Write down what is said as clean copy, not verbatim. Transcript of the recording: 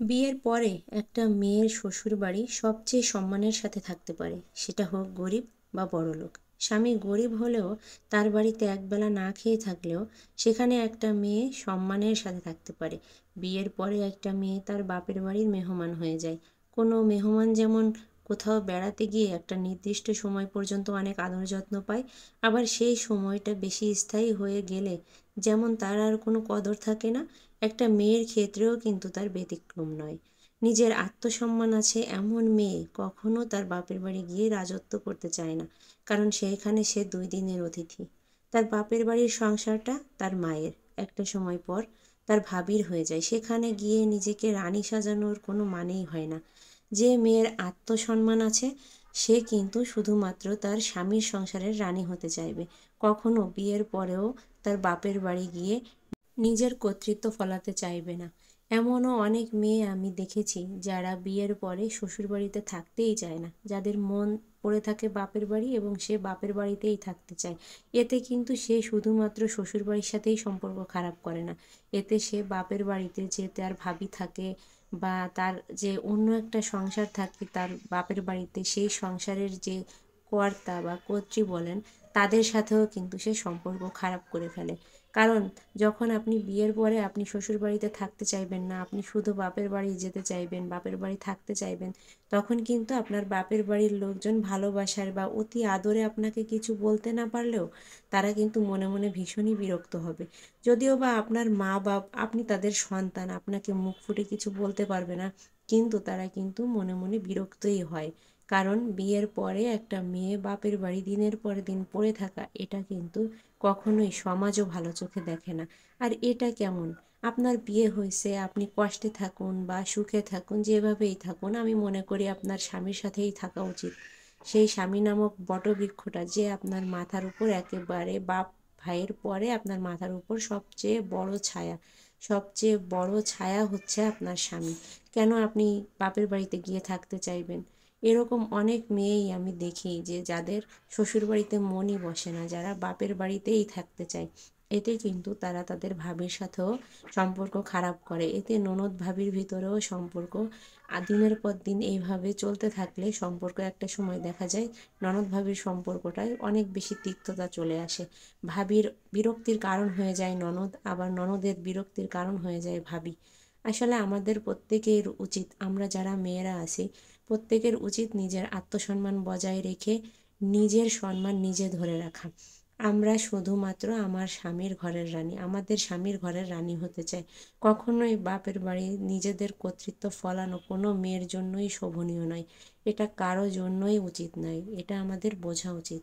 বিয়ের পরে একটা মেয়ের শ্বশুরবাড়ি সবচেয়ে সম্মানের সাথে থাকতে পারে, সেটা হোক গরিব বা বড়লোক। স্বামী গরিব হলেও তার বাড়িতে একবেলা না খেয়ে থাকলেও সেখানে একটা মেয়ে সম্মানের সাথে থাকতে পারে। বিয়ের পরে একটা মেয়ে তার বাপের বাড়ির মেহমান হয়ে যায়। কোনো মেহমান যেমন কোথাও বেড়াতে গিয়ে একটা নির্দিষ্ট সময় পর্যন্ত অনেক আদর যত্ন পায়, আবার সেই সময়টা বেশি স্থায়ী হয়ে গেলে যেমন তার আর কোনো কদর থাকে না, একটা মেয়ের ক্ষেত্রেও কিন্তু তার ব্যতিক্রম নয়। নিজের আত্মসম্মান আছে এমন মেয়ে কখনো তার বাপের বাড়ি গিয়ে রাজত্ব করতে চায় না, কারণ সেইখানে সে 2 দিনের অতিথি। তার বাপের বাড়ির সংসারটা তার মায়ের, একটা সময় পর তার ভাবির হয়ে যায়। সেখানে গিয়ে নিজেকে রানী সাজানোর কোনো মানেই হয় না। যে মেয়ের আত্মসম্মান আছে সে কিন্তু শুধুমাত্র তার স্বামীর সংসারের রানী হতে চাইবে, কখনো বিয়ের পরেও তার বাপের বাড়ি গিয়ে নিজের কর্তৃত্ব ফলাতে চাইবে না। এমনও অনেক মেয়ে আমি দেখেছি যারা বিয়ের পরে শ্বশুরবাড়িতে থাকতেই চায় না, যাদের মন পড়ে থাকে বাপের বাড়ি এবং সে বাপের বাড়িতেই থাকতে চায়। এতে কিন্তু সে শুধুমাত্র শ্বশুরবাড়ির সাথেই সম্পর্ক খারাপ করে না, এতে সে বাপের বাড়িতে যে তার ভাবি থাকে বা তার যে অন্য একটা সংসার থাকে তার বাপের বাড়িতে, সেই সংসারের যে কর্তা বা কর্ত্রী বলেন, তাদের সাথেও কিন্তু সে সম্পর্ক খারাপ করে ফেলে। কারণ যখন আপনি বিয়ের পরে আপনি শ্বশুরবাড়িতে থাকতে চাইবেন না, আপনি শুধু বাপের বাড়ি যেতে চাইবেন, বাপের বাড়ি থাকতে চাইবেন, তখন কিন্তু আপনার বাপের বাড়ির লোকজন ভালোবাসার বা অতি আদরে আপনাকে কিছু বলতে না পারলেও তারা কিন্তু মনে মনে ভীষণই বিরক্ত হবে। যদিও বা আপনার মা বাপ, আপনি তাদের সন্তান, আপনাকে মুখ ফুটে কিছু বলতে পারবে না, কিন্তু তারা কিন্তু মনে মনে বিরক্তই হয়। কারণ বিয়ের পরে একটা মেয়ে বাপের বাড়ি দিনের পর দিন পড়ে থাকা, এটা কিন্তু কখনোই সমাজও ভালো চোখে দেখে না। আর এটা কেমন? আপনার বিয়ে হয়েছে, আপনি কষ্টে থাকুন বা সুখে থাকুন, যেভাবেই থাকুন, আমি মনে করি আপনার স্বামীর সাথেই থাকা উচিত। সেই স্বামী নামক বটবৃক্ষটা যে আপনার মাথার উপর একেবারে বাপ ভাইয়ের পরে আপনার মাথার উপর সবচেয়ে বড় ছায়া, সবচেয়ে বড় ছায়া হচ্ছে আপনার স্বামী। কেন আপনি বাপের বাড়িতে গিয়ে থাকতে চাইবেন? এরকম অনেক মেয়েই আমি দেখি যে যাদের শ্বশুরবাড়িতে মনই বসে না, যারা বাপের বাড়িতেই থাকতে চায়। এতে কিন্তু তারা তাদের ভাবির সাথেও সম্পর্ক খারাপ করে। এতে ননদ ভাবির ভিতরেও সম্পর্ক দিনের পর দিন এইভাবে চলতে থাকলে সম্পর্ক একটা সময় দেখা যায় ননদ ভাবির সম্পর্কটায় অনেক বেশি তিক্ততা চলে আসে। ভাবির বিরক্তির কারণ হয়ে যায় ননদ, আবার ননদের বিরক্তির কারণ হয়ে যায় ভাবি। আসলে আমাদের প্রত্যেকের উচিত, আমরা যারা মেয়েরা আছি প্রত্যেকের উচিত নিজের আত্মসম্মান বজায় রেখে নিজের সম্মান নিজে ধরে রাখা। আমরা শুধুমাত্র আমার স্বামীর ঘরের রানী, আমাদের স্বামীর ঘরের রানী হতে চাই। কখনোই বাপের বাড়ি নিজেদের কর্তৃত্ব ফলানো কোনো মেয়ের জন্যই শোভনীয় নয়। এটা কারো জন্যই উচিত নয়, এটা আমাদের বোঝা উচিত।